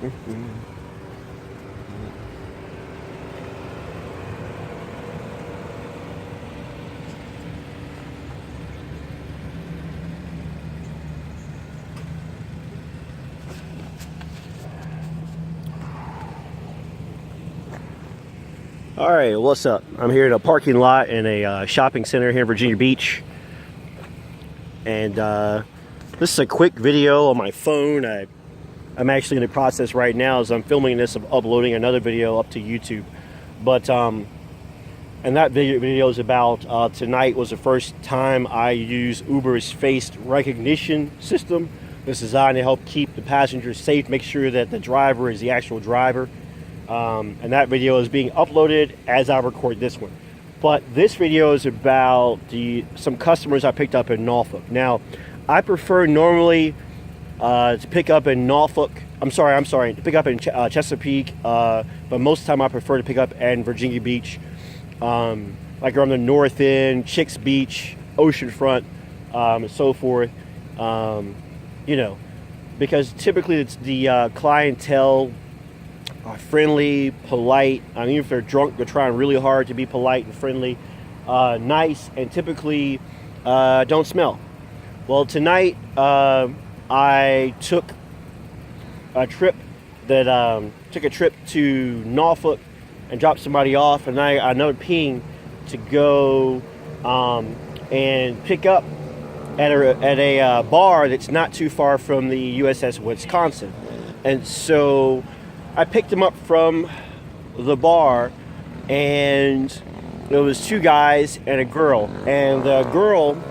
All right, what's up? I'm here in a parking lot in a shopping center here in Virginia Beach, and this is a quick video on my phone. I'm actually in the process right now as I'm filming this of uploading another video up to YouTube. But and that video is about tonight was the first time I used Uber's face recognition system. It's designed to help keep the passengers safe, make sure that the driver is the actual driver. And that video is being uploaded as I record this one. But this video is about some customers I picked up in Norfolk. Now, I prefer normally to pick up in Norfolk. I'm sorry, to pick up in Chesapeake. But most of the time I prefer to pick up in Virginia Beach. Like around the North End, Chicks Beach, Oceanfront, and so forth. You know, because typically it's the clientele are friendly, polite. I mean, if they're drunk, they're trying really hard to be polite and friendly, nice, and typically don't smell. Well, tonight I took a trip to Norfolk and dropped somebody off, and I know ping to go and pick up at a bar that's not too far from the USS Wisconsin, and so I picked him up from the bar, and there was two guys and a girl, and the girl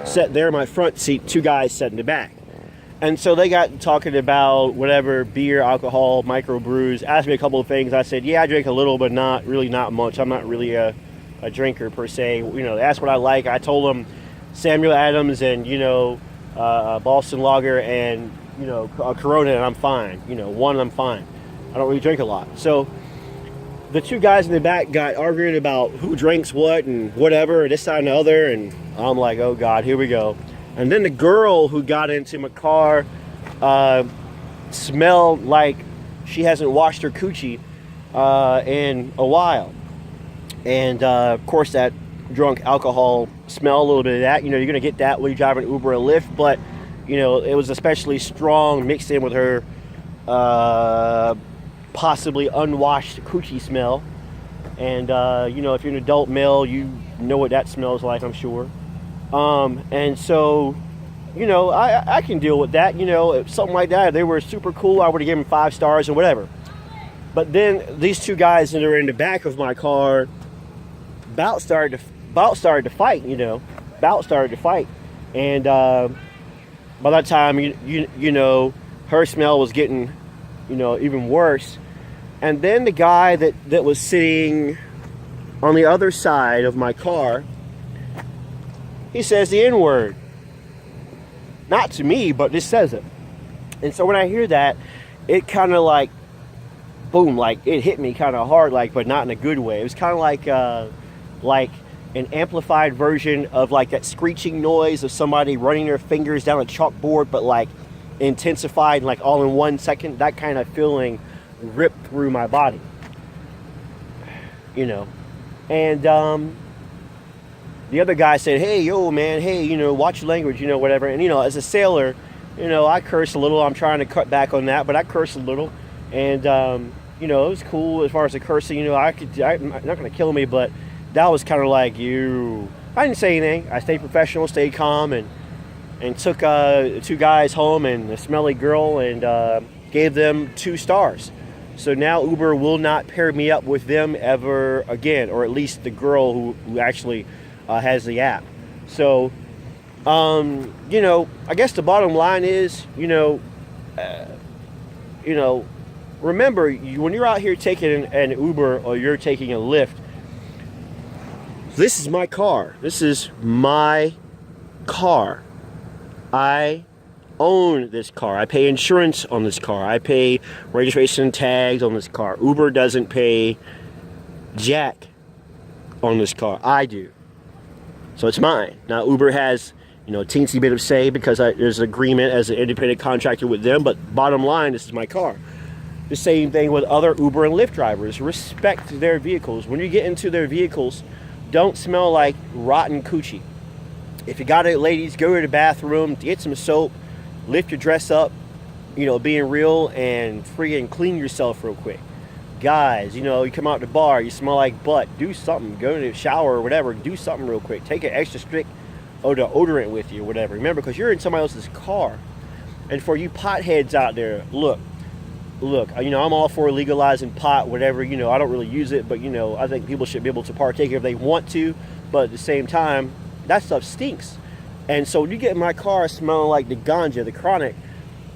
sat there in my front seat, two guys sat in the back. And so they got talking about whatever, beer, alcohol, microbrews, asked me a couple of things. I said, yeah, I drink a little, but not much. I'm not really a drinker per se. You know, they asked what I like. I told them Samuel Adams and, you know, Boston Lager and, you know, Corona, and I'm fine. You know, I'm fine. I don't really drink a lot. So the two guys in the back got arguing about who drinks what and whatever, this, that, and the other. And I'm like, oh God, here we go. And then the girl who got into my car smelled like she hasn't washed her coochie in a while. And of course that drunk alcohol smell, a little bit of that. You know, you're going to get that when you drive an Uber or Lyft. But, you know, it was especially strong mixed in with her possibly unwashed coochie smell. And you know, if you're an adult male, you know what that smells like, I'm sure. And so, you know, I can deal with that. You know, if something like that, if they were super cool, I would have given them 5 stars or whatever. But then these two guys that are in the back of my car about started to fight. You know, and by that time, you know, her smell was getting, you know, even worse. And then the guy that was sitting on the other side of my car, he says the N-word. Not to me, but just says it. And so when I hear that, it kind of like, boom, like it hit me kind of hard, like, but not in a good way. It was kind of like an amplified version of like that screeching noise of somebody running their fingers down a chalkboard, but like intensified, like all in 1 second. That kind of feeling ripped through my body, you know. And the other guy said, hey, yo, man, hey, you know, watch your language, you know, whatever. And, you know, as a sailor, you know, I curse a little. I'm trying to cut back on that, but I curse a little. And, you know, it was cool as far as the cursing. You know, I'm not going to kill me, but that was kind of like, I didn't say anything. I stayed professional, stayed calm, and took 2 guys home and a smelly girl and gave them 2 stars. So now Uber will not pair me up with them ever again, or at least the girl who actually has the app. So, you know, I guess the bottom line is, you know, remember, when you're out here taking an Uber or you're taking a Lyft, this is my car. This is my car. I own this car. I pay insurance on this car. I pay registration tags on this car. Uber doesn't pay jack on this car. I do. So it's mine. Now Uber has, you know, a teensy bit of say because there's an agreement as an independent contractor with them, but bottom line, this is my car. The same thing with other Uber and Lyft drivers. Respect their vehicles. When you get into their vehicles, don't smell like rotten coochie. If you got it, ladies, go to the bathroom, get some soap, lift your dress up, you know, being real, and freaking clean yourself real quick. Guys, you know, you come out the bar, you smell like butt, do something. Go to the shower or whatever, do something real quick. Take an extra strict deodorant with you or whatever. Remember, because you're in somebody else's car. And for you potheads out there, look, you know, I'm all for legalizing pot, whatever, you know, I don't really use it, but, you know, I think people should be able to partake if they want to, but at the same time, that stuff stinks. And so when you get in my car smelling like the ganja, the chronic,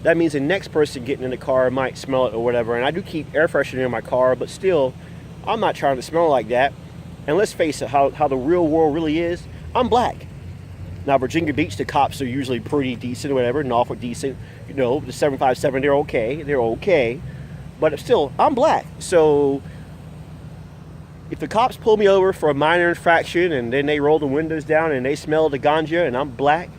that means the next person getting in the car might smell it or whatever. And I do keep air freshener in my car, but still, I'm not trying to smell like that. And let's face it, how the real world really is, I'm black. Now, Virginia Beach, the cops are usually pretty decent or whatever, Norfolk decent. You know, the 757, they're okay. But still, I'm black. So if the cops pull me over for a minor infraction and then they roll the windows down and they smell the ganja and I'm black,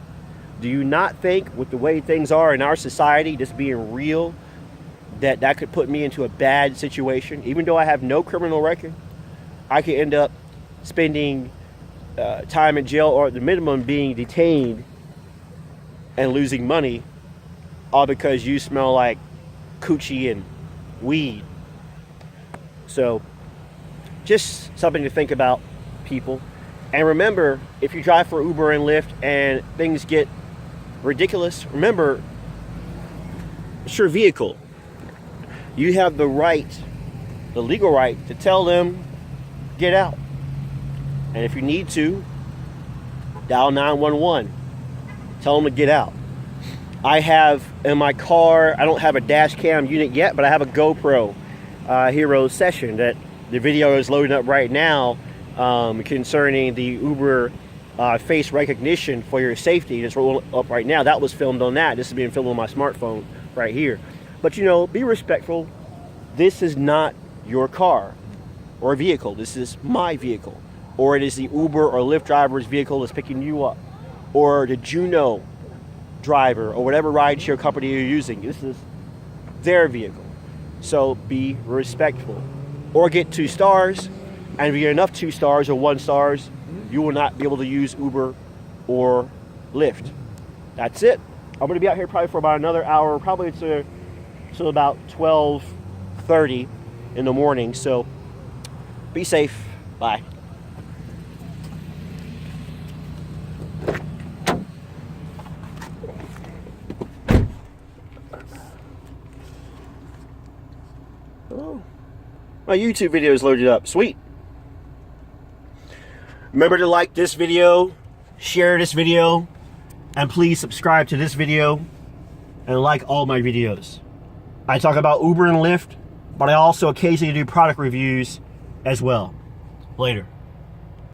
do you not think, with the way things are in our society, just being real, that could put me into a bad situation? Even though I have no criminal record, I could end up spending time in jail, or at the minimum being detained and losing money, all because you smell like coochie and weed. So just something to think about, people. And remember, if you drive for Uber and Lyft and things get ridiculous, remember, it's your vehicle. You have the right, the legal right, to tell them, get out. And if you need to, dial 911. Tell them to get out. I have in my car, I don't have a dash cam unit yet, but I have a GoPro Hero session that the video is loading up right now, concerning the Uber face recognition for your safety. It's rolling up right now. That was filmed on that. This is being filmed on my smartphone right here. But, you know, be respectful. This is not your car or vehicle. This is my vehicle. Or it is the Uber or Lyft driver's vehicle that's picking you up. Or the Juno driver or whatever rideshare company you're using. This is their vehicle. So be respectful. Or get 2 stars. And if you get enough 2 stars or 1 stars, you will not be able to use Uber or Lyft. That's it. I'm going to be out here probably for about another hour, probably to about 12:30 in the morning. So be safe. Bye. Oh, my YouTube video is loaded up. Sweet. Remember to like this video, share this video, and please subscribe to this video and like all my videos. I talk about Uber and Lyft, but I also occasionally do product reviews as well. Later.